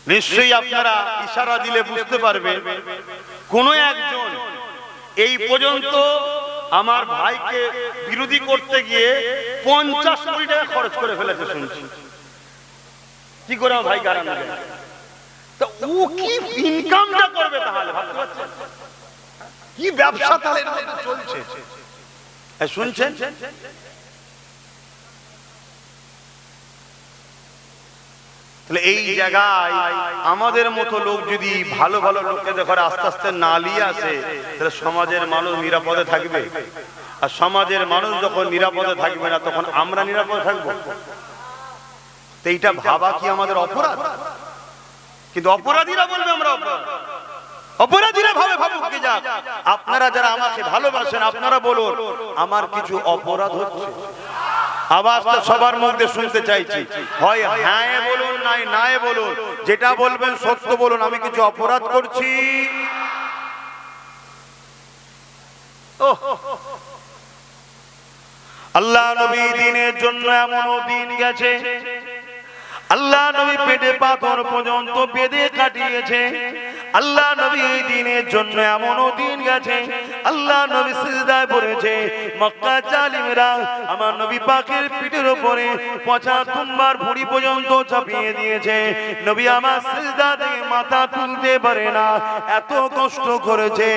নিশ্চয়ই আপনারা ইশারা দিলে বুঝতে পারবেন কোনো একজন এই পর্যন্ত আমার ভাইকে বিরোধী করতে গিয়ে 50 কোটি টাকা খরচ করে ফেলেছে শুনছি। কি করে ভাই গাড়া নেবে? তো ও কি ইনকামটা করবে তাহলে ভাবতে পারছেন? কি ব্যবসা তাহলে চলছে শুনছেন? তাহলে এই জায়গায় আমাদের মতো লোক যদি ভালো ভালো লোককে দেখে আস্তে আস্তে না নিয়ে আসে, তাহলে সমাজের মানুষ নিরাপদে থাকবে। আর সমাজের মানুষ যখন নিরাপদে থাকবে না, তখন আমরা নিরাপদে থাকবো। তো এইটা ভাবা কি আমাদের অপরাধ? কিন্তু অপরাধীরা বলবে আমরা অপরাধ। অপরাধীরা ভাবে ভাবুক কি যাক। আপনারা যারা আমাকে ভালোবাসেন, আপনারা বলুন আমার কিছু অপরাধ হচ্ছে। আওয়াজটা সবার মধ্যে শুনতে চাইছি। হয় হ্যাঁ বলুন, নাই নাই বলুন। যেটা বলবেন সত্য বলুন, আমি কিছু অপরাধ করছি। আল্লাহ নবী দিনের জন্য এমন দিন গেছে, আল্লাহ নবী পেটে পাথর পর্যন্ত বেঁধে কাটিয়েছে। আল্লাহ নবী এই দিনের জন্য এমন দিন গেছে, আল্লাহ নবী সিজদায় পড়েছে। মক্কা জালিমরা আমার নবী পাকের পিঠের উপরে 75 বার ভুঁড়ি পর্যন্ত চাপিয়ে দিয়েছে। নবী আমার সিজদা থেকে মাথা তুলতে পারে না, এত কষ্ট করেছে।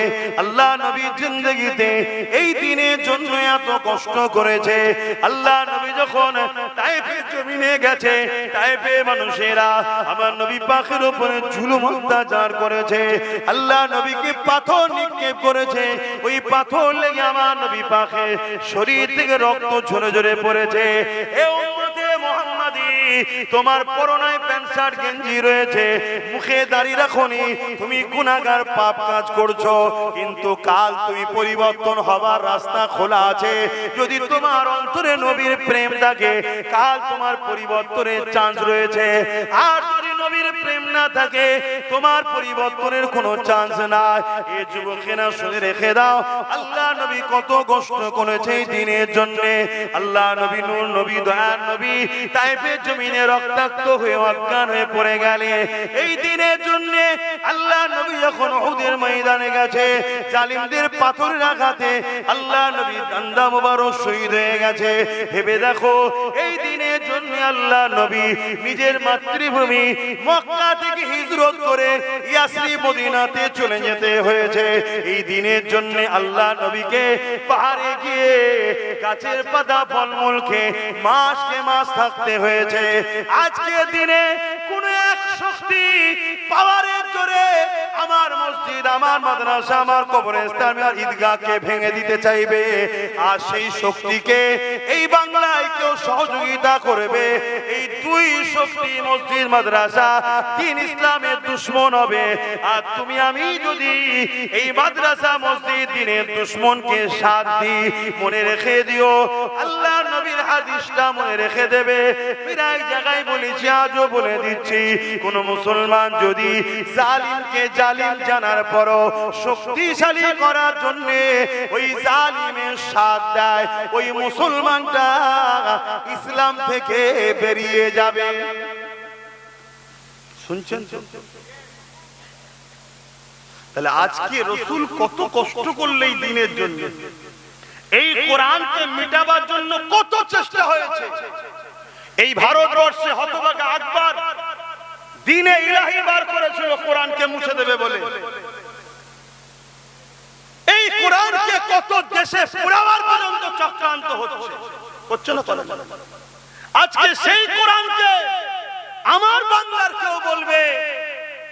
আল্লাহ নবী জিন্দেগিতে এই দিনের জন্য এত কষ্ট করেছে। আল্লাহ নবী যখন তায়েফের জমিনে গেছে, তায়েফে মানুষেরা আমার নবী পাকের উপরে জুলুম অত্যাচার করেছে। আল্লাহ নবীকে পাথর নিক্ষেপ করেছে। ওই পাথর লেগে আমার নবী পাকের শরীর থেকে রক্ত ঝরে ঝরে পড়েছে। এ উম্মতে মুহাম্মাদি, তোমার পরনায় প্যান্ট শার্ট গেঞ্জি রয়েছে, মুখে দাড়ি রাখোনি, তুমি গুনাহগার পাপ কাজ করছো। কিন্তু কাল তুমি পরিবর্তন হবার রাস্তা খোলা আছে। যদি তোমার অন্তরে নবীর প্রেম থাকে, কাল তোমার পরিবর্তনের চান্স রয়েছে। আর যদি নবীর প্রেম না থাকে, তোমার পরিবর্তনের কোনো চান্স নাই। এই যুবকেরা শুনে রেখে দাও, আল্লাহ নবী কত কষ্ট করেছে এই দিনের জন্য। আল্লাহ নবী নূর নবী দয়ার নবী তায়েফের জমিনে রক্তাক্ত হয়ে অজ্ঞান হয়ে পড়ে গেলে এই দিনের জন্য। আল্লাহ নবী যখন উহুদের ময়দানে গেছে, জালিমদের পাথরের আঘাতে আল্লাহ নবী দান্দা মোবারক শহীদ হয়ে গেছে। ভেবে দেখো, এই দিনের জন্য আল্লাহ নবী নিজের মাতৃভূমি মক্কা থেকে হিজরত করে ইয়াসরিব মদিনাতে চলে যেতে হয়েছে। এই দিনের জন্য আল্লাহ নবীকে পাহাড়ে গিয়ে গাছের পাতা ফলমূল খেয়ে মাসকে মাস থাকতে হয়েছে। আজকের দিনে কোন এক শক্তি পাওয়ারের জোরে আমার মসজিদ, আমার মাদ্রাসা, আমার কবরস্থান, আমার ঈদগাহকে ভেঙে দিতে চাইবে। আর সেই শক্তিকে এই বাংলায় কেউ সহযোগিতা করবে। এই দুই শক্তি মসজিদ মাদ্রাসা দ্বীন ইসলামের দুশমন হবে। আর তুমি আমি যদি এই মাদ্রাসা মসজিদ দ্বীনের দুশমনকে সাথ দিই, মনে রেখে দিও আল্লাহ নবীর হাদিসটা মনে রেখে দেবে। প্রায় জায়গায় বলেছি, আজও বলে দিচ্ছি, কোন মুসলমান যদি জালিমকে জালিম জানার পরও শক্তিশালী করার জন্য ওই জালিমের সাথ দেয়, ওই মুসলমানটা ইসলাম থেকে বেরিয়ে যাবে। শুনছেন? তাহলে আজকে রাসূল কত কষ্ট করলে এই দিনের জন্য, এই কোরআনকে মিটাবার জন্য কত চেষ্টা হয়েছে। এই ভারতবর্ষে হতভাগা আকবর দ্বীনে ইলাহি বার করেছিল কোরআনকে মুছে দেবে বলে। এই কোরআনকে কত দেশে পুরাবার পর্যন্ত চক্রান্ত হচ্ছে না। আজকে সেই কোরআনকে আমার বাংলার কেউ বলবে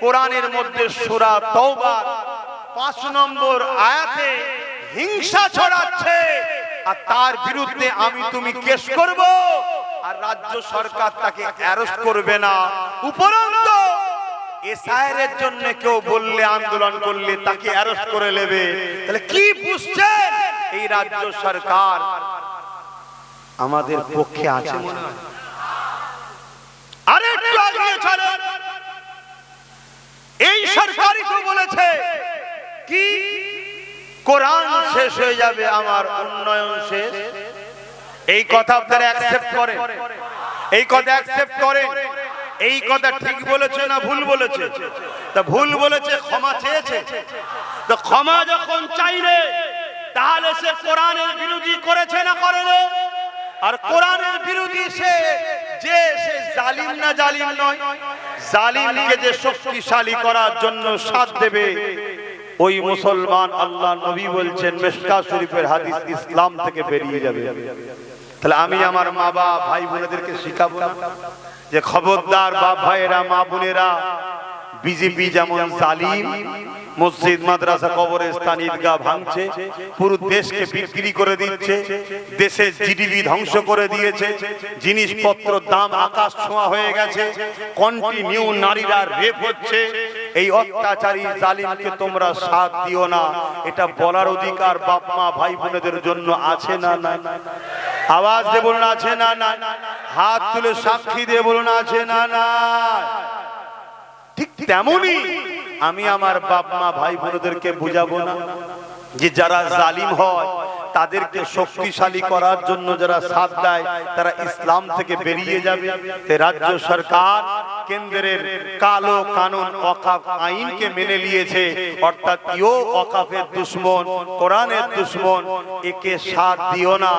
কোরআনের মধ্যে সূরা তাওবার 5 নম্বর আয়াতে হিংসা ছড়াচ্ছে, আর তার বিরুদ্ধে আমি তুমি কেস করব, আর রাজ্য সরকার তাকে অ্যারেস্ট করবে না। উপরন্তু এসআইয়ের জন্য কেউ বললে, আন্দোলন করলে তাকে অ্যারেস্ট করে নেবে। তাহলে কি বুঝছেন এই রাজ্য সরকার আমাদের পক্ষে আছে মনে হয়? আরে একটু আগিয়ে চলেন। এই সরকারই তো বলেছে কি কোরআন শেষ হয়ে যাবে, আমার উন্নয়ন শেষ। এই কথা আপনারা অ্যাকসেপ্ট করেন? এই কথা অ্যাকসেপ্ট করেন? এই কথা ঠিক বলেছে না ভুল বলেছে? তা ভুল বলেছে, ক্ষমা চেয়েছে। তো ক্ষমা যখন চাইলে তাহলে সে কোরআনের বিরোধী করেছে না করেনি? আর কোরআনের বিরোধী সে জালিম না জালিম নয়? জালিমকে যে শক্তিশালী করার জন্য সাথ দেবে ওই মুসলমান, আল্লাহ নবী বলছেন মিশকাত শরীফের হাদিস, ইসলাম থেকে বেরিয়ে যাবে। তাহলে আমি আমার মা বাবা ভাই বোনেদেরকে শিখাবো না যে খবরদার বাপ ভাইয়েরা, মা বোনেরা, বিজেপি যেমন জালিম, মসজিদ মাদ্রাসা কবরস্থান ঈদগাহ ভাঙছে, পুরো দেশকে বিক্রি করে দিচ্ছে, দেশের জিডিপি ধ্বংস করে দিয়েছে, জিনিসপত্র দাম আকাশ ছোঁয়া হয়ে গেছে, কন্টিনিউ নারীরা রেপ হচ্ছে, এই অত্যাচারী জালিমকে তোমরা সাথ দিও না। এটা বলার অধিকার বাপ মা ভাই বোনেদের জন্য আছে না? না আওয়াজ দিয়ে বলুন আছে না? না হাত তুলে সাক্ষী দিয়ে বলুন আছে না? না ঠিক তেমনি আমি আমার বাপ মা ভাই বোনদেরকে বুঝাবো না যে যারা জালিম হয় তাদেরকে শক্তিশালী করার জন্য যারা সাথ দেয় তারা ইসলাম থেকে বেরিয়ে যাবে। রাজ্য সরকার কেন্দ্রের কালো কানুন ওয়াকফ আইনকে মেনে নিয়েছে, অর্থাৎ ইও ওয়াকফের দুশমন, কোরআনের দুশমন, একে সাথ দিও না।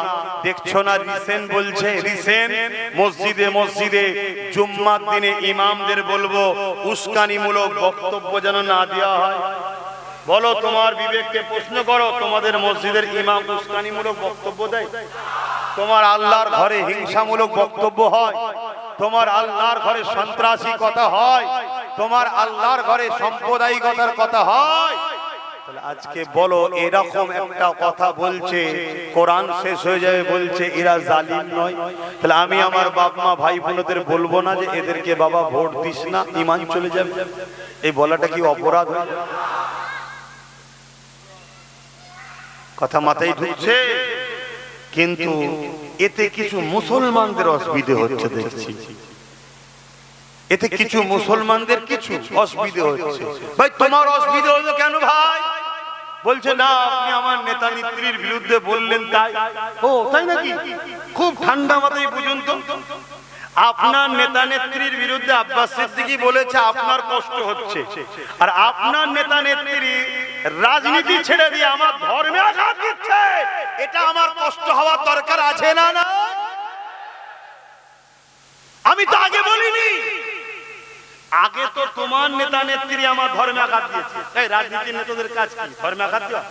দেখছো না রিসেন্ট বলছে, রিসেন্ট মসজিদে মসজিদে জুম্মার দিনে ইমামদের বলবো উস্কানিমূলক বক্তব্য যেন না দেওয়া হয়। বলো তোমার বিবেককে প্রশ্ন করো, তোমাদের মসজিদের ইমাম উস্কানিমূলক বক্তব্য দেয়? তোমার আল্লাহর ঘরে হিংসামূলক বক্তব্য হয়? তোমার আল্লাহর ঘরে সন্ত্রাসী কথা হয়? তোমার আল্লাহর ঘরে সাম্প্রদায়িকতার কথা হয়? তাহলে আজকে বলো এরকম একটা কথা বলছে, কোরআন শেষ হয়ে যাবে বলছে এরা জালিম নয়? তাহলে আমি আমার বাপ মা ভাই বোনদের বলবো না যে এদেরকে বাবা ভোট দিস না, ঈমান চলে যাবে? এই বলাটা কি অপরাধ? কথা মাথায় ঢুকছে? কিন্তু এতে কিছু মুসলমানদের অসুবিধা হচ্ছে দেখছি, এতে কিছু মুসলমানদের কিছু অসুবিধা হচ্ছে। ভাই তোমার অসুবিধা হলো কেন ভাই? বলছে না আপনি আমার নেতা নেত্রীর বিরুদ্ধে বললেন তাই। ও তাই নাকি? খুব ঠান্ডা মাথায় বুঝুন তো, আপনার নেতা নেত্রীর বিরুদ্ধে আব্বাস সিদ্দিকী বলেছে আপনার কষ্ট হচ্ছে, আর আপনার নেতা নেত্রী রাজনীতি ছেড়ে দিয়ে আমার ধর্মে আঘাত দিচ্ছে, এটা আমার কষ্ট হওয়ার দরকার আছে না? না আমি তো আগে বলিনি, আগে তো তোমার নেতা নেত্রী আমার ধর্মে আঘাত দিয়েছে। এই রাজনীতির নেতাদের কাজ কি? ধর্মে আঘাত দেওয়া,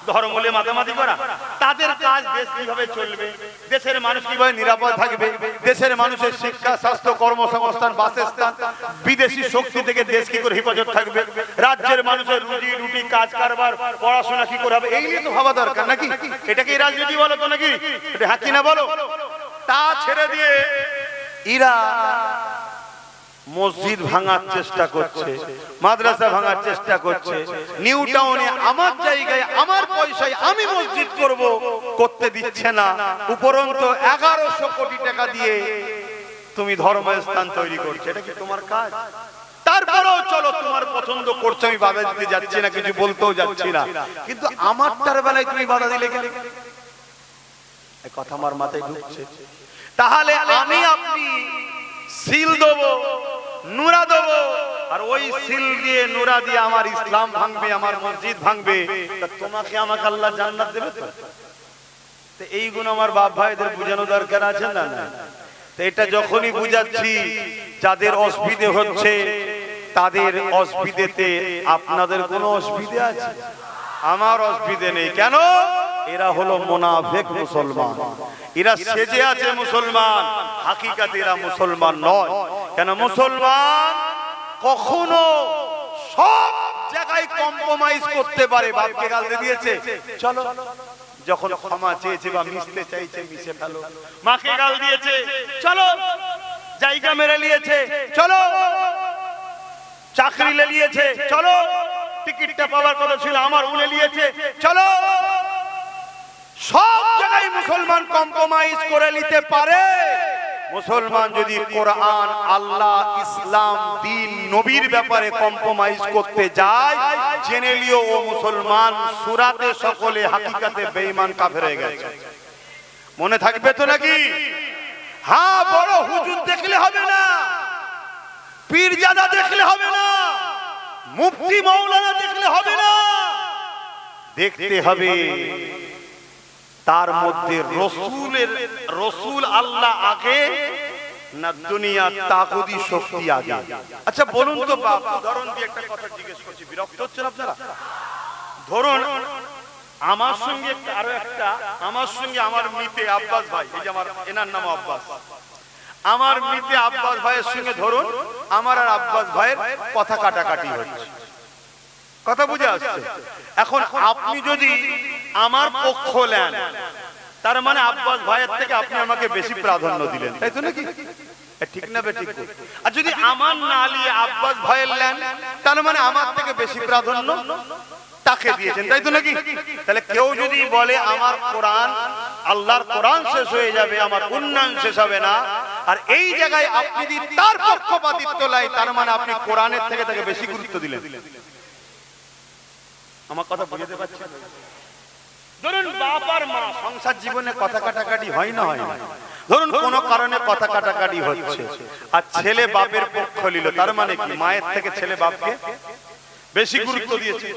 ধর্ম বলে মাতামাতি করা? তাদের কাজ দেশ কিভাবে চলবে, দেশের মানুষ কিভাবে নিরাপদ থাকবে, দেশের মানুষের শিক্ষা, স্বাস্থ্য, কর্মসংস্থান, বাসস্থান, বিদেশি শক্তি থেকে দেশ কি করে হেফাজত থাকবে, রাজ্যের মানুষের রুজি রুটি, কাজ কারবার, পড়াশোনা কি করে হবে, এই নিয়ে তো ভাবা দরকার নাকি? এটাকে রাজনীতি বলো তো নাকি? এটা হ্যাঁ কিনা বলো? তা ছেড়ে দিয়ে এরা মসজিদ ভাঙার চেষ্টা করছে, মাদ্রাসা ভাঙার চেষ্টা করছে, নিউ টাউনে আমার জায়গায় আমার পয়সায় আমি মসজিদ করব, করতে দিচ্ছে না। উপরন্তু 1100 কোটি টাকা দিয়ে তুমি ধর্মস্থান তৈরি করছো, এটা কি তোমার কাজ? তারপরেও চলো তোমার পছন্দ করছো, আমি বাধা দিতে যাচ্ছি না, কিছু বলতেও যাচ্ছি না, কিন্তু আমারটার বেলায় তুমি বাধা দিলে কেন? এই কথা আমার মাথায় ঢুকছে। তাহলে আমি আপনি সিল দেবো, নুরা দেবো, আর ওই সিল দিয়ে নুরা দিয়ে আমার ইসলাম ভাঙবে, আমার মসজিদ ভাঙবে, তোমাকে আমাকে আল্লাহ জান্নাত দেবে তো? এইগুলো আমার বাপ ভাইদের বুঝানো দরকার আছে না? না এটা যখনই বুঝাচ্ছি যাদের অসুবিধে হচ্ছে তাদের অসুবিধেতে আপনাদের কোনো অসুবিধে আছে? আমার অসুবিধে নেই। কেন? এরা হলো মুনাফিক মুসলমান, এরা সেজে আছে মুসলমান, হাকিকাতে এরা মুসলমান নয়। কেন? মুসলমান কখনো সব জায়গায় কম্প্রোমাইজ করতে পারে। বাপকে গাল দিয়েছে, চলো, যখন ক্ষমা চেয়েছে বা মিশতে চাইছে মিশে ফেলো। মাকে গাল দিয়েছে, চলো, জায়গা মেরে নিয়েছে, চলো, চাকরি লে নিয়েছে, চলো, টিকিটটা পাওয়ার কথা ছিল আমার উনে নিয়েছে, চলো। সব জায়গায় মুসলমান কম্প্রোমাইজ করে নিতে পারে। মুসলমান যদি কোরআন, আল্লাহ, ইসলাম, দ্বীন, নবীর ব্যাপারে কম্প্রোমাইজ করতে যায়, জেনে লিও ও মুসলমান সূরাতে সকলে হাকিকাতে বেঈমান কাফের হয়ে গেছে। মনে থাকবে তো নাকি? হ্যাঁ, বড় হুজুর দেখলে হবে না, পীরজাদা দেখলে হবে না, মুফতি মাওলানা দেখলে হবে না, দেখতে হবে তার মধ্যে রসুল আল্লাহ আগে না দুনিয়া তাগুদি শক্তি আগে। আচ্ছা বলুন তো বাপ, উদাহরণ দিয়ে একটা কথা জিজ্ঞেস করছি, বিরক্ত হচ্ছেন আপনারা? ধরুন আমার সঙ্গে আমার মিতে আব্বাস ভাই, এই যে আমার এনার নাম আব্বাস, আমার মিতে আব্বাস ভাইয়ের সঙ্গে ধরুন আমার আর আব্বাস ভাইয়ের কথা কাটাকাটি হচ্ছে, কথা বুঝে আসছে? এখন আপনি যদি আমার পক্ষ নেন, তার মানে আব্বাস ভাইয়ের থেকে আপনি আমাকে বেশি প্রাধান্য দিলেন, তাই তো নাকি? ঠিক না বেঠিক? আর যদি আমার না নিয়ে আব্বাস ভাইয়ের নেন, তার মানে আমার থেকে বেশি প্রাধান্য তাকে দিয়েছেন, তাই তো নাকি? তাহলে কেউ যদি বলে আমার কোরআন, আল্লাহর কোরআন শেষ হয়ে যাবে, আমার উন্নয়ন শেষ হবে না, আর এই জায়গায় আপনি যদি তার পক্ষপাতিত্ব লাই, তার মানে আপনি কোরআনের থেকে তাকে বেশি গুরুত্ব দিলেন। আমার কথা বুঝতে পারছেন? ধরুন বাপ আর মা সংসার জীবনে কথা কাটাকাটি হয় না, হয় না? ধরুন কোন কারণে কথা কাটাকাটি হচ্ছে, আর ছেলে বাপের পক্ষ নিল, তার মানে কি মায়ের থেকে ছেলে বাপকে বেশি গুরুত্ব দিয়েছে।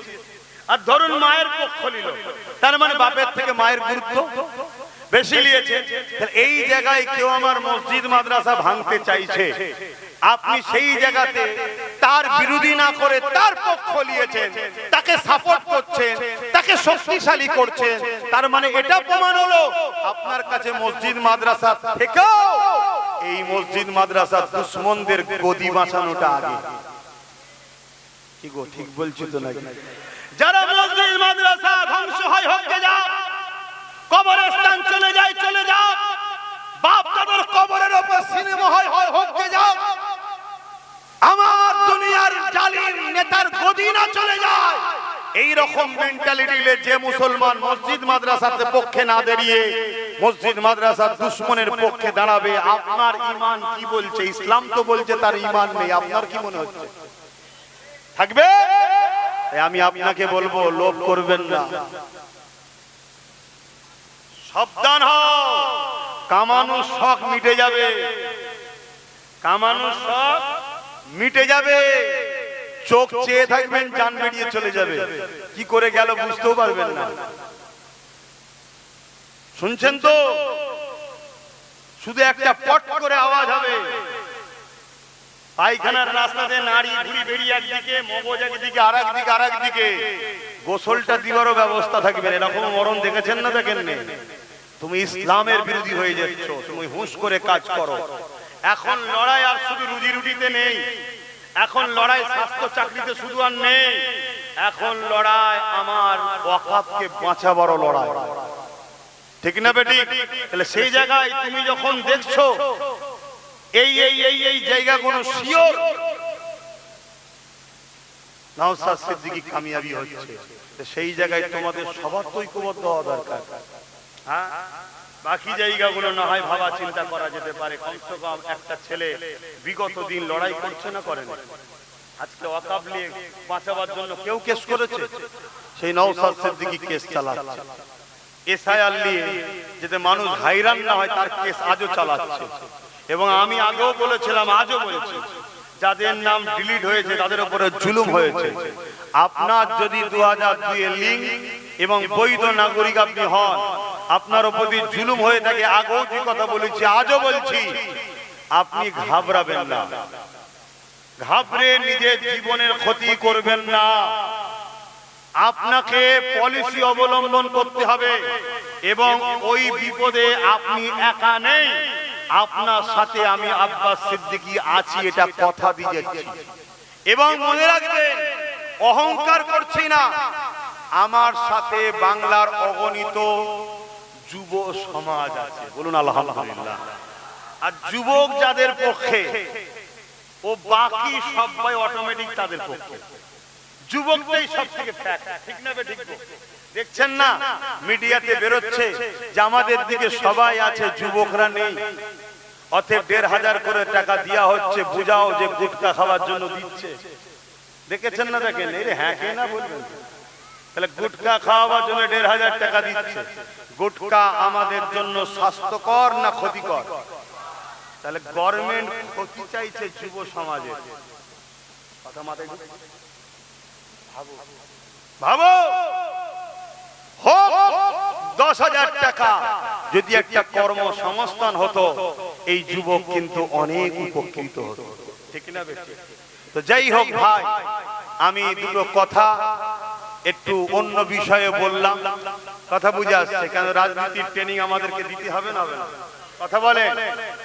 আর ধরুন মায়ের পক্ষ নিল, তার মানে বাপের থেকে মায়ের গুরুত্ব বেশি নিয়েছে। এই জায়গায় কেউ আমার মসজিদ মাদ্রাসা ভাঙতে চাইছে, আপনি সেই জায়গাতে তার বিরোধী না করে তার পক্ষ নিয়েছেন, তাকে সাপোর্ট করছেন, তাকে শক্তিশালী করছেন, তার মানে এটা প্রমাণ হলো আপনার কাছে মসজিদ মাদ্রাসা থেকেও এই মসজিদ মাদ্রাসার দুশমনদের গদি বাঁচানোটা আগে। কি গো, ঠিক বলছি তো নাকি? যারা মসজিদ মাদ্রাসা ধ্বংস হয় হতে যাও, কবরস্থান চলে যায় চলে যাও, বাপ দাদার কবরের উপর সিনেমা হয় হতে যাও, আমার দুনিয়ার জালিম নেতার গদি না চলে যায়, এই রকম মেন্টালিটি নিয়ে যে মুসলমান মসজিদ মাদ্রাসার পক্ষে না দাঁড়িয়ে মসজিদ মাদ্রাসার দুশমনের পক্ষে দাঁড়াবে, আপনার ঈমান কি বলছে? ইসলাম তো বলছে তার ঈমান নেই, আপনার কি মনে হচ্ছে থাকবে? আমি আপনাকে বলবো, লোভ করবেন না, সাবধান হও, কামানোর শখ মিটে যাবে, কামানোর শখ মিটে যাবে, চোখ চেয়ে থাকবেন, জান বেরিয়ে চলে যাবে, কি করে গেল বুঝতেও পারবেন না। শুনছেন তো? শুধু একটা পট করে আওয়াজ হবে, পায়খানার রাস্তাতে নারী ঘুরি বেরিয়ে একদিকে, মগজ একদিকে, আর একদিকে গোসলটা দিবারও ব্যবস্থা থাকবে। এরকম মরণ দেখেছেন না? দেখেন না? তুমি ইসলামের বিরোধী হয়ে যাচ্ছ, তুমি হুঁশ করে কাজ করো। এখন লড়াই আর শুধু রুজি রুটিতে নেই, এখন লড়াই স্বাস্থ্য চাকরিতে শুধু আর নেই, এখন লড়াই আমার ওয়াকাফকে বাঁচাবারও লড়াই, ঠিক না বেটি? তাহলে সেই জায়গায় তুমি যখন দেখছো এই জায়গাগুলো শিওর নওশাদ সিদ্দিকী কামিয়াবি হচ্ছে, সেই জায়গায় তোমাদের সবার ঐক্যবদ্ধ হওয়া দরকার। হ্যাঁ, বাকি জায়গাগুলো না হয় ভাবা চিন্তা করা যেতে পারে, কমসে কম একটা ছেলে বিগত দিন লড়াই করছে না, করেন? আজকে ওয়াকাফ নিয়ে বাঁচাবার জন্য কেউ কেস করেছে, সেই নওশাদ সিদ্দিকী কেস চালাচ্ছে। এসআইআর নিয়ে যাতে মানুষ হাইরান না হয় তার কেস আজও চালাচ্ছে। এবং আমি আগেও বলেছিলাম, আজও বলছি, যাদের নাম ডিলিট হয়েছে তাদের উপরে জুলুম হয়েছে। আপনার যদি 2002 লিঙ্ক এবং বৈধ নাগরিক আপনি হন, আপনার উপর জুলুম হয়ে থাকে, আগেও যে কথা বলেছি আজও বলছি, আপনি ঘাবড়াবেন না, ঘাবড়ে নিজের জীবনের ক্ষতি করবেন না। আপনাকে পলিসি অবলম্বন করতে হবে, এবং ওই বিপদে আপনি একা নেই, আপনার সাথে আমি আব্বাস সিদ্দিকী আছি, এটা কথা দিয়ে যাচ্ছি। এবং মনে রাখবেন, অহংকার করছি না, আমার সাথে বাংলার অগণিত যুব সমাজ আছে, বলুন আলহামদুলিল্লাহ। আর যুবক যাদের পক্ষে, ও বাকি সবাই অটোমেটিক তাদের পক্ষে, যুবকটাই সব থেকে ফ্যাক্ট, ঠিক না ঠিক? দেখছেন না মিডিয়াতে বেরোচ্ছে যে আমাদের দিকে সবাই আছে, যুবকরা নেই, অতএব 1500 করে টাকা দেওয়া হচ্ছে, বুঝাও যে গুটকা খাওয়ার জন্য দিচ্ছে। দেখেছেন না? দেখেন, হ্যাঁ কে না বলবেন? তাহলে গুটকা খাওয়াবার জন্য 1500 টাকা দিচ্ছে। গুটকা আমাদের জন্য স্বাস্থ্যকর না ক্ষতিকর? তাহলে গভর্নমেন্ট ক্ষতি চাইছে যুব সমাজে, কথা মাথায় ভাবো ভাবো। হোক 10,000 টাকা, যদি একটা কর্মসংস্থান হতো এই যুবক কিন্তু অনেক উপকৃত হতো, ঠিক না বেশি? তো যাই হোক ভাই, আমি দুটো কথা একটু অন্য বিষয়ে বললাম, কথা বুঝে আসছে? কেন রাজনীতির ট্রেনিং আমাদেরকে দিতে হবে না? কথা বলে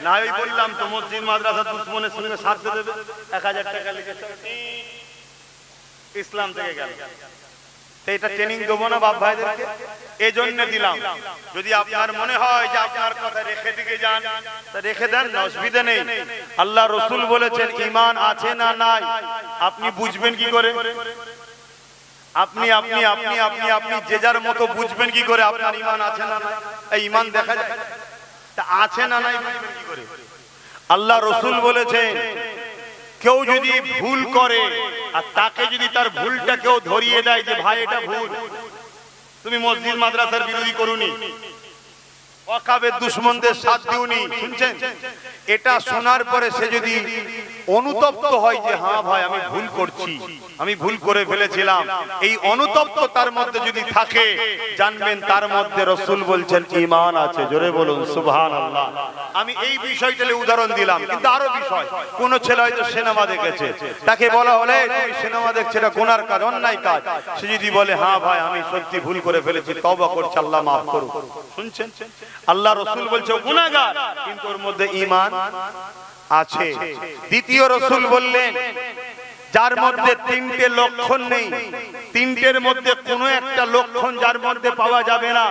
না, ওই বললাম তো মসজিদ মাদ্রাসা দুশ্মনের সঙ্গে সাথে দেবে, 1000 টাকা লিখেছে ইসলাম থেকে গেল, এটা ট্রেনিং দেবো না বাপ ভাইদেরকে? এই জন্য দিলাম। যদি আপনার মনে হয় যে আপনার কথা রেখে দিকে যান, তা রেখে দেন, অসুবিধা নেই। আল্লাহ রসুল বলেছেন ঈমান আছে না নাই আপনি বুঝবেন কি করে? আপনি আপনি আপনি আপনি আপনি যে যার মতো বুঝবেন কি করে আপনার ঈমান আছে না নাই? এই ঈমান দেখা যায়, তা আছে না নাই বুঝবেন কি করে? আল্লাহ রসুল বলেছেন কেউ যদি ভুল করে আর তাকে যদি তার ভুলটা কেউ ধরিয়ে দেয় যে ভাই এটা ভুল, তুমি মসজিদ মাদ্রাসার বিরোধী করুনি, ওয়াকাবের দুশমনদের সাথ দিওনি, শুনছেন? এটা শোনার পরে সে যদি অনুতপ্ত হয় যে হ্যাঁ ভাই আমি ভুল করছি, আমি ভুল করে ফেলেছিলাম, এই অনুতপ্ত তার মধ্যে যদি থাকে, জানবেন তার মধ্যে রসুল বলছেন ঈমান আছে। জোরে বলুন সুবহানাল্লাহ। আমি এই বিষয়টা উদাহরণ দিলাম, কিন্তু আরো বিষয়, কোন ছেলে হয়তো সিনেমা দেখেছে, তাকে বলা হলে তুমি সিনেমা দেখছো এটা গুনার কাজ, অন্যায় কাজ, সে যদি বলে হ্যাঁ ভাই আমি সত্যি ভুল করে ফেলেছি, তওবা করছি, আল্লাহ মাফ করুন, শুনছেন? আল্লাহ রসুল বলছে গুনাহগার, কিন্তু ওর মধ্যে ঈমান আছে। দ্বিতীয় রসুল বললেন যার মধ্যে 3টে লক্ষণ নেই, 3টের মধ্যে কোনো একটা লক্ষণ যার মধ্যে পাওয়া যাবে না,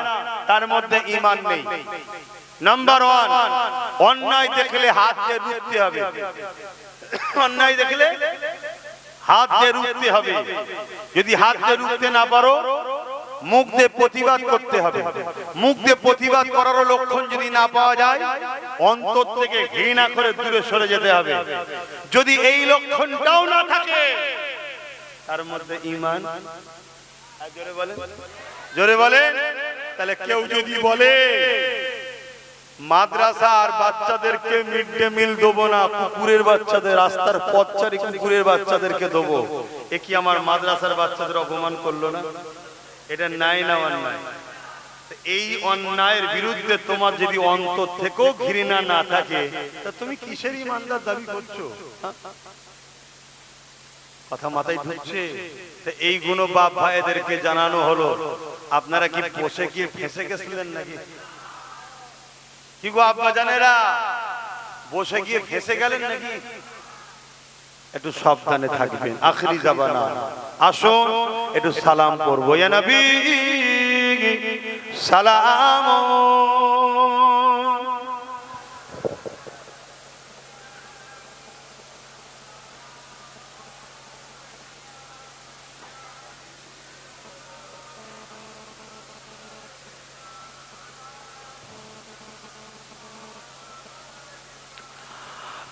তার মধ্যে ঈমান নেই। নাম্বার 1, অন্যায় দেখলে হাত দিয়ে রুখতে হবে। অন্যায় দেখলে হাত দিয়ে রুখতে হবে। যদি হাত দিয়ে রুখতে না পারো, মুখ দিয়ে প্রতিবাদ করতে হবে। মুখ দিয়ে প্রতিবাদ করার লক্ষণ যদি না পাওয়া যায়, অন্তর থেকে ঘৃণা করে দূরে সরে যেতে হবে। যদি এই লক্ষণটাও না থাকে, তার মধ্যে ঈমান, জোরে বলেন, জোরে বলেন। তাহলে কেউ যদি বলে মাদ্রাসা আর বাচ্চাদেরকে মিড ডে মিল দেবো না, কুকুরের বাচ্চাদের, রাস্তার পথচারী কুকুরের বাচ্চাদেরকে দেবো, এ কি আমার মাদ্রাসার বাচ্চাদের অপমান করলো না? এটা নাই না অন্যায়? এই অন্যায়ের বিরুদ্ধে তোমার যদি অন্তর থেকেও ঘৃণা না থাকে, তা তুমি কিসের ঈমানদার দাবি করছো? কথা মাথায় ঢুকছে? এই গুণ বাপ ভাইদেরকে জানানো হলো। আপনারা কি বসে গিয়ে ফেঁসে গেছিলেন নাকি? কি গো আব্বা জানেরা, বসে গিয়ে ফেঁসে গেলেন নাকি? একটু সাবধানে থাকবেন, আখরি জামানা। আসুন একটু সালাম করবো, ইয়া নবী সালাম।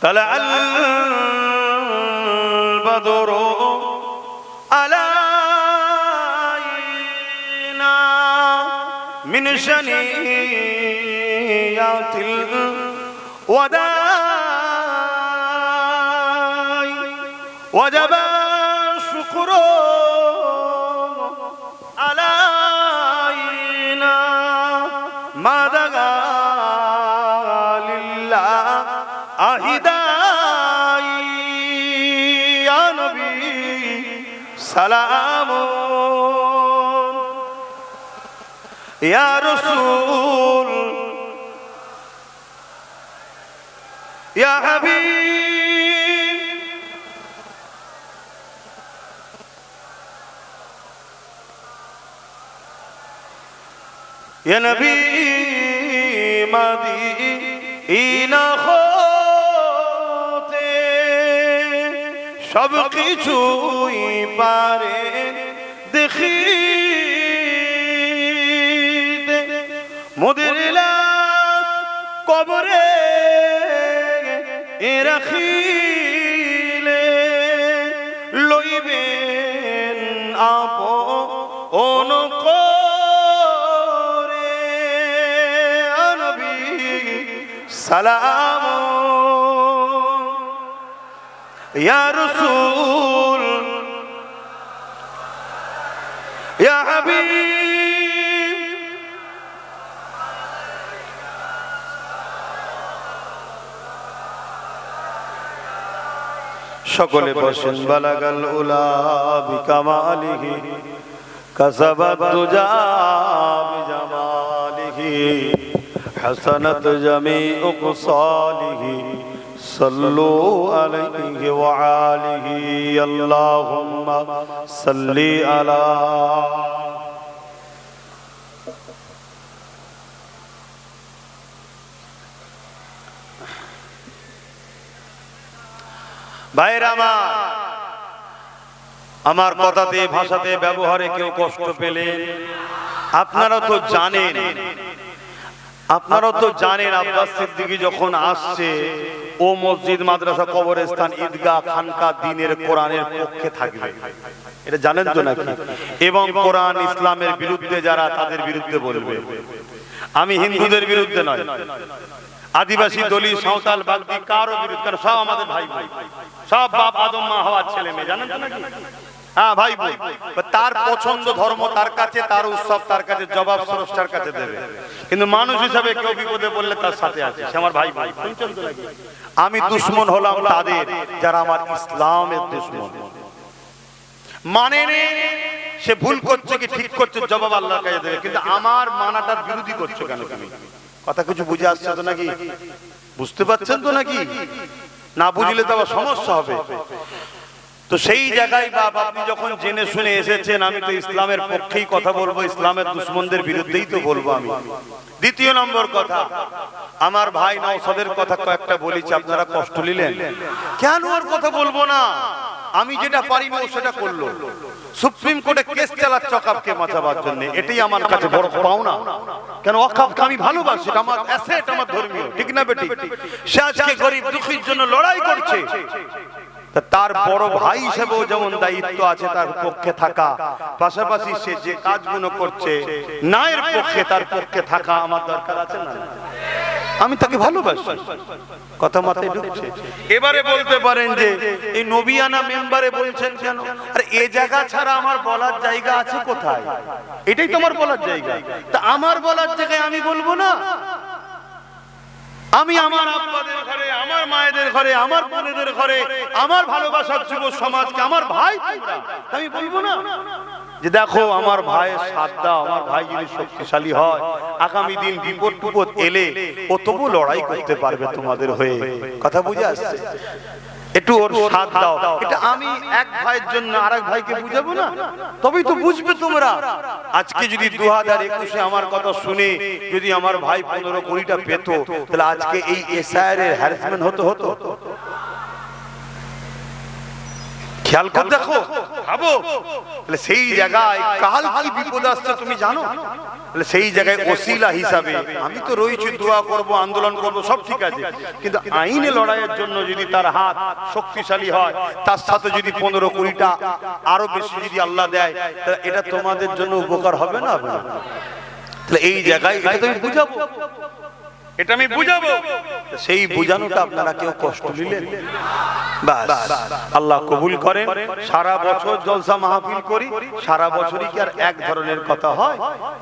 طلع البدر علينا من شنيات الوداع وجب الشكر علينا ما دعا لله আহিদাই ইয়া নবী সালাম ইয়া রাসূল ইয়া হাবিব ইয়া নবী মাদিনা সব কিছুই পারে দেখিতে, মোদের লাশ কবরে রাখিলে লইবেন আপন করে। নবী সালাম ইয়া রাসূল, ইয়া হাবিব। সকলে বসেন। বালাগাল উলা বিকামালিহি কাসাবাত দুজা বিজামালিহি হাসানাত জামিউ কুসালিহি সাল্লু আলাইহি ওয়া আলিহি আল্লাহুম্মা সাল্লি আলা। ভাইরা আমার কথাতে ভাষাতে ব্যবহারে কেউ কষ্ট পেলে আপনারা তো জানেন, আব্বাস সিদ্দিকী যখন আসছে ও মসজিদ, মাদ্রাসা, কবরস্থান, ঈদগাহ, খানকা দ্বীনের কোরআনের পক্ষে থাকবে, এটা জানেন তো নাকি? এবং কোরআন ইসলামের বিরুদ্ধে যারা, তাদের বিরুদ্ধে বলবে। আমি হিন্দুদের বিরুদ্ধে নয়, আদিবাসী, দলিত, সাঁওতাল, বাগদি কারো বিরুদ্ধে, সব আমাদের ভাই ভাই, সব বাপ আদম মা হওয়ার ছেলে মেয়ে, জানেন তো নাকি? হ্যাঁ ভাই ভাই, তার পছন্দ ধর্ম তার কাছে, তার উৎসব তার কাছে, জবাব স্রষ্টার কাছে দেবে। কিন্তু মানুষ হিসাবে কেউ বিপদে পড়লে তার সাথে আছে, সে আমার ভাই ভাই। আমি দুশমন হলাম তাদের যারা আমার ইসলামের দুশমন। মানে সে ভুল করছে কি ঠিক করছে, জবাব আল্লাহর কাছে দেবে, কিন্তু আমার মানাটার বিরোধী করছো কেন তুমি? কথা কিছু বুঝে আসছে তো নাকি? বুঝতে পারছেন তো নাকি? না বুঝলে তো আবার সমস্যা হবে। তো সেই জায়গায় বাপ, আপনি যখন জেনে শুনে এসেছেন, আমি তো ইসলামের পক্ষেই কথা বলবো, ইসলামের দুশমনদের বিরুদ্ধেই তো বলবো আমি। দ্বিতীয় নম্বর কথা, আমার ভাই নওশাদের কথা কয়েকটা বলেছি, আপনারা কষ্ট নিলেন কেন? আর কথা বলবো না, আমি যেটা পারি না ও সেটা করলো। সুপ্রিম কোর্টে কেস চালাচ্ছে ওয়াকফকে বাঁচাবার জন্য, এটাই আমার কাছে বড় পাওনা। কেন? ওয়াকফকে আমি ভালোবাসি, এটা আমার অ্যাসেট, আমার ধর্মীয়, ঠিক না বেটি? সে আজকে গরিব দুঃখীর জন্য লড়াই করছে, তার বড় ভাই হিসেবেও যেমন দায়িত্ব আছে তার পক্ষে থাকা, পাশাপাশি সে যে কাজগুলো করছে ন্যায়ের পক্ষে, তার পক্ষে থাকা আমার দরকার আছে না? আমি তাকে ভালোবাসি। কথা মাথায় ঢুকছে? এবারে বলতে পারেন যে এই নবিয়ানা মেম্বারে বলছেন কেন? আর এই জায়গা ছাড়া আমার বলার জায়গা আছে কোথায়? এটাই তো আমার বলার জায়গা। তা আমার বলার জায়গায় আমি বলবো না? আমি আমার আব্বাদের ঘরে, আমার মায়েদের ঘরে, আমার বোনেদের ঘরে, আমার ভালোবাসার যুব সমাজকে, আমার ভাই আমি বলবো না যে দেখো আমার ভাইয়ের সাথ দাও, আমার ভাই যদি শক্তিশালী হয়, আগামী দিন বিপদ টিপদ এলে ও তবু লড়াই করতে পারবে তোমাদের হয়ে। কথা বুঝে আসছে? একটু ওর সাথ দাও। এটা আমি এক ভাইয়ের জন্য আরেক ভাইকে বুঝাবো না? তবেই তো বুঝবে তোমরা। আজকে যদি 2021-এ আমার কথা শুনে যদি আমার ভাই 15-20টা পেত, তাহলে আজকে এই এসআইআর এর হ্যারাসমেন্ট হতো। খেয়াল করে দেখো, ভাবো, তাহলে সেই জায়গায় কাল কি বিপদ আসছে তুমি জানো? তাহলে সেই জায়গায় ওসিলা হিসাবে আমি তো রয়েছি, দোয়া করব, আন্দোলন করব, সব ঠিক আছে, কিন্তু আইনে লড়াইয়ের জন্য যদি তার হাত শক্তিশালী হয়, তার সাথে যদি 15-20টা আরো বেশি যদি আল্লাহ দেয়, তাহলে এটা তোমাদের জন্য উপকার হবে না? তাহলে এই জায়গায় এটা তুমি বুঝাবো, এটা আমি বুঝাবো। সেই বুঝানোটা আপনারা কেউ কষ্ট নিলেন? বাস, আল্লাহ কবুল করেন। সারা বছর জলসা মাহফিল করি, সারা বছরই কি আর এক ধরনের কথা হয়?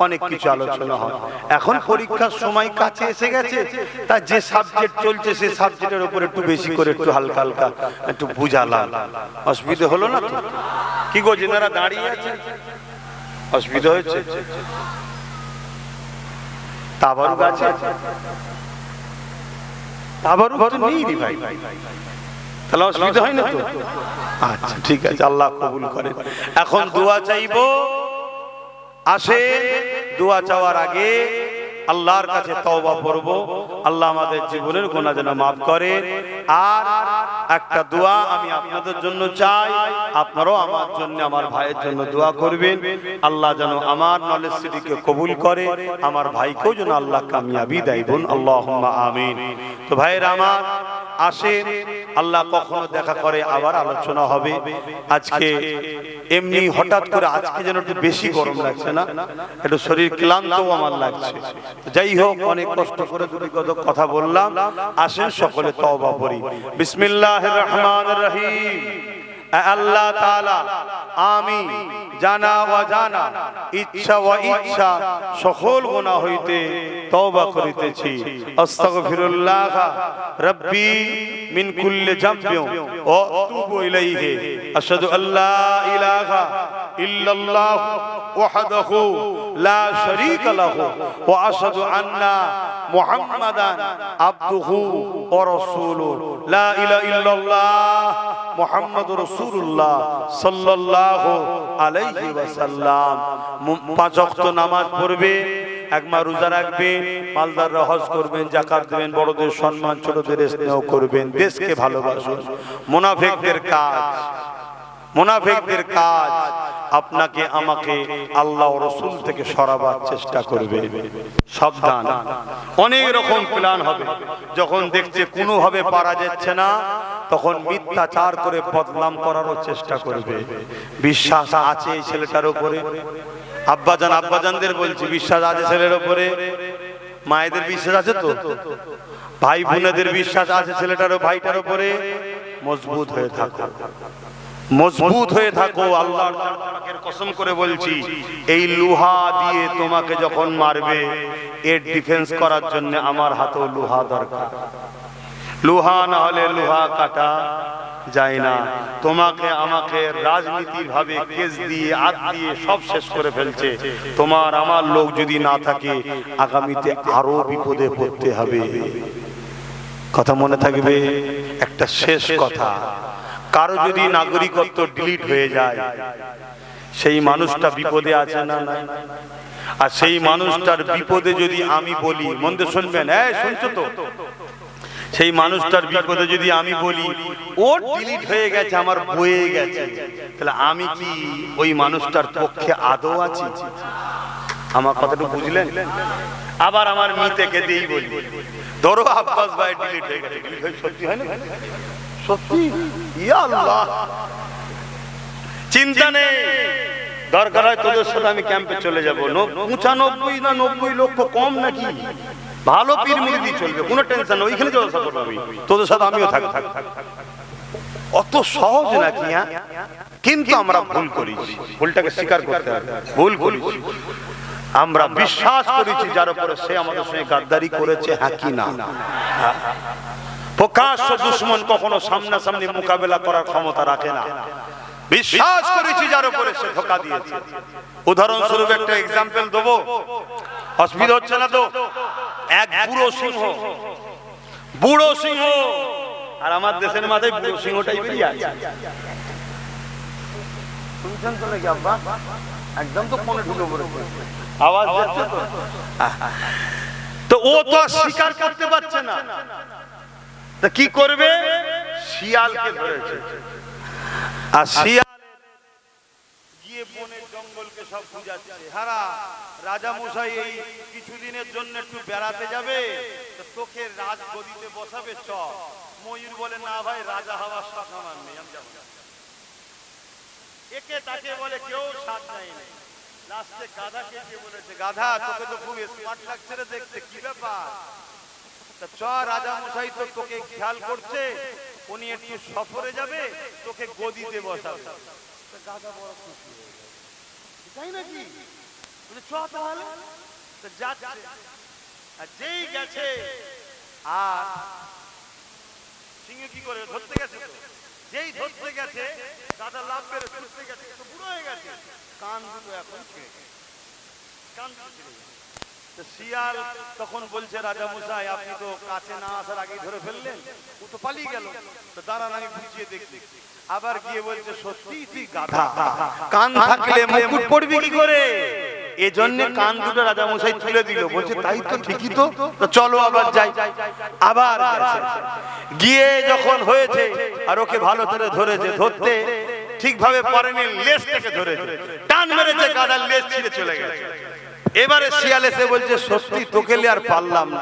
অনেক কিছু আলোচনা হয়। এখন পরীক্ষার সময় কাছে এসে গেছে, তা যে সাবজেক্ট চলছে সেই সাবজেক্টের উপর একটু বেশি করে, একটু হালকা হালকা একটু বুঝালাম। অসুবিধা হলো না তো? কি গো, যেনারা দাঁড়িয়ে আছে অসুবিধা হয়েছে? তাবারুক আছে? তাবারুক তো নেই রে ভাই, তাহলে অসুবিধা হয় না তো? আচ্ছা ঠিক আছে, আল্লাহ কবুল করেন। এখন দোয়া চাইবো। আসে দোয়া চাওয়ার আগে আল্লাহর কাছে তওবা করব, আল্লাহ আমাদের জীবনের গুনাহ যেন মাফ করে। আর একটা দোয়া আমি আপনাদের জন্য চাই, আপনারাও আমার জন্য, আমার ভাইয়ের জন্য দোয়া করবেন। আল্লাহ যেন আমার নলেজ সিটিকে কবুল করে, আমার ভাইকেও যেন আল্লাহ কামিয়াবি দেয়। বোন আল্লাহুম্মা আমিন। তো ভাইয়েরা আমার, আসেন আল্লাহ কখনো দেখা করে আবার আলোচনা হবে। আজকে এমনি হঠাৎ করে আজকে যেন একটু বেশি গরম লাগছে না, একটু শরীর ক্লান্তও আমার লাগছে। যাই হোক, অনেক কষ্ট করে দুটি কথা বললাম। আসেন সকলে তওবা করি। বিসমিল্লাহির রহমানির রহিম। আল্লাহ তাআলা আমি জানা অজানা ইচ্ছা ও ইচ্ছা সকল গুনাহ হইতে তওবা করিতেছি। আস্তাগফিরুল্লাহ রাব্বি মিন কুল্লি যামবিন ওয়া আতুবু ইলাইহি। আশহাদু আল্লা ইলাহা ইল্লাল্লাহ ওয়াহদাহু লা শারীকা লাহু ওয়া আশহাদু আন্না মুহাম্মাদান আবদুহু ওয়া রাসূলুহু। লা ইলাহা ইল্লাল্লাহ মুহাম্মাদুর রাসূলুল্লাহ সাল্লাল্লাহু আলাইহি ওয়াসাল্লাম। পাঁচ ওয়াক্ত নামাজ পড়বে, একবার রোজা রাখবেন, মালদাররা হজ করবেন, যাকাত দেবেন, বড়দের সম্মান, ছোটদের স্নেহ করবেন, দেশকে ভালোবাসুন। মুনাফিকদের কাজ আপনাকে আমাকে আল্লাহ ও রাসূল থেকে সরাবার চেষ্টা করবে। সাবধান, অনেক রকম প্ল্যান হবে। যখন দেখছে কোনোভাবে পারা যাচ্ছে না, তখন মিথ্যাচার করে বদনাম করারও চেষ্টা করবে। বিশ্বাস আছে এই ছেলেটার উপরে, আব্বাজানদের বলছি, বিশ্বাস আছে ছেলের উপরে। মায়েদের বিশ্বাস আছে তো, ভাই বোনেদের বিশ্বাস আছে ছেলেটার ভাইটার উপরে। মজবুত হয়ে থাকো, মজবুত হয়ে থাকো। আল্লাহর কসম করে বলছি, এই লোহা দিয়ে তোমাকে যখন মারবে, এর ডিফেন্স করার জন্য আমার হাতেও লোহা দরকার। লোহা না হলে লোহা কাটা যায় না। তোমাকে আমাকে রাজনীতির ভাবে কেস দিয়ে আগ দিয়ে সব শেষ করে ফেলছে। তোমার আমার লোক যদি না থাকে, আগামীতে আরো বিপদে পড়তে হবে। কথা মনে থাকবে। একটা শেষ কথা, কারো যদি নাগরিকত্ব ডিলিট হয়ে যায়, সেই মানুষটা বিপদে আছে না? আর সেই মানুষটার বিপদে যদি আমি বলি, মন দিয়ে শুনবেন, শুনছো তো, সেই মানুষটার বিপদে যদি আমি বলি ও ডিলিট হয়ে গেছে, আমার বয়ে গেছে, তাহলে আমি কি ওই মানুষটার পক্ষে আদৌ আছি? আমার কথাটা বুঝলেন? আবার আমার মিতেকে দিয়েই বলি, ধরো আব্বাস ভাই ডিলিট হয়ে গেছে, ডিলিট হয়ে সত্যি হয় না? সত্যি? ইয়া আল্লাহ, চিন্তা নেই, দরকার হয় তোদের সাথে আমি ক্যাম্পে চলে যাবো। 95 না 90 লক্ষ কম নাকি? ভালো পীর মুরিদি চলবে, কোনো টেনশন, ওইখানে জলসা করব আমি, তোদের সাথে আমিও থাকব। অত সহজ নাকি? কিন্তু আমরা ভুল করি, ভুলটাকে স্বীকার করতে হবে। ভুল করি, আমরা বিশ্বাস করেছি যার উপরে সে আমাদের সঙ্গে গাদ্দারি করেছে, হ্যাঁ কি না? প্রকাশ্য দুশমন কখনো সামনাসামনি মোকাবেলা করার ক্ষমতা রাখে না। বিশ্বাস করেছি যার উপরে সে ধোঁকা দিয়েছে। উদাহরণস্বরূপ একটা এক্সাম্পল দেবো, অসুবিধা হচ্ছে না তো? এক বুড়ো সিংহ, আর আমার দেশের মাথায় বুড়ো সিংহটাই বেরিয়ে আছে। শুনছেন তো নাকি আব্বা? একদম তো ফোনে ঢুকে পড়েছে, আওয়াজ যাচ্ছে তো। তো ও তো স্বীকার করতে পারছে না, তা কি করবে? শিয়ালকে ধরেছে, আর শিয়াল গিয়ে বনের জঙ্গলকে সব বুঝাচ্ছে। হারা রাজা মশাই এই কিছুদিনের জন্য একটু বেড়াতে যাবে, তো তোকে রাজগদিতে বসাবে, চ। ময়ূর বলে, না ভাই, রাজা হওয়ার শখ আমার নেই, আমি যাবো। একে তাকে বলে, কেউ সাথ নেয় না। লাস্টে গাধাকে গিয়ে বলেছে, গাধা তোকে তো খুব স্মার্ট লাগছে রে দেখতে, কি ব্যাপার? চ, রাজা মশাই তো তোকে খেয়াল করছে, উনি একটু সফরে যাবে, তোকে গদিতে বসাবে। গাধা বড় খুশি হয়ে গেল, তাই নাকি? চ তাহলে। যাচ্ছে, আর যেই গেছে, আর সিংহ কি করে ধরতে গেছে, যেই ধরতে গেছে, গাধা লাভ বেড়ে ধরতে গেছে, তো বুড়ো হয়ে গেছে, কান দুটো এখন ছিঁড়ে গেছে, কান দুটো ছিঁড়ে গেছে। শিয়াল তখন বলছে, রাজা মশাই আপনি তো কাছে না আসার আগেই ধরে ফেললেন, ও তো পালিয়ে গেল, তো দাঁড়ান আমি বুঝিয়ে দেখছি। আবার গিয়ে বলছে, সত্যি তুই গাধা, কান থাকলে মুকুট পড়বি কি করে? এজন্য কান দুটো রাজা মশাই তুলে দিল। বলছে, তাই তো, ঠিকই তো, চলো আবার যাই। আবার গিয়ে যখন হয়েছে, আর ওকে ভালো করে ধরেছে, ধরতে ঠিকভাবে পারেনি, লেজ থেকে ধরেছে, টান মেরেছে, গাধার লেজ ছিঁড়ে চলে গেছে। এবারে শিয়াল এসে বলছে, সত্যি তোকে আর পারলাম না।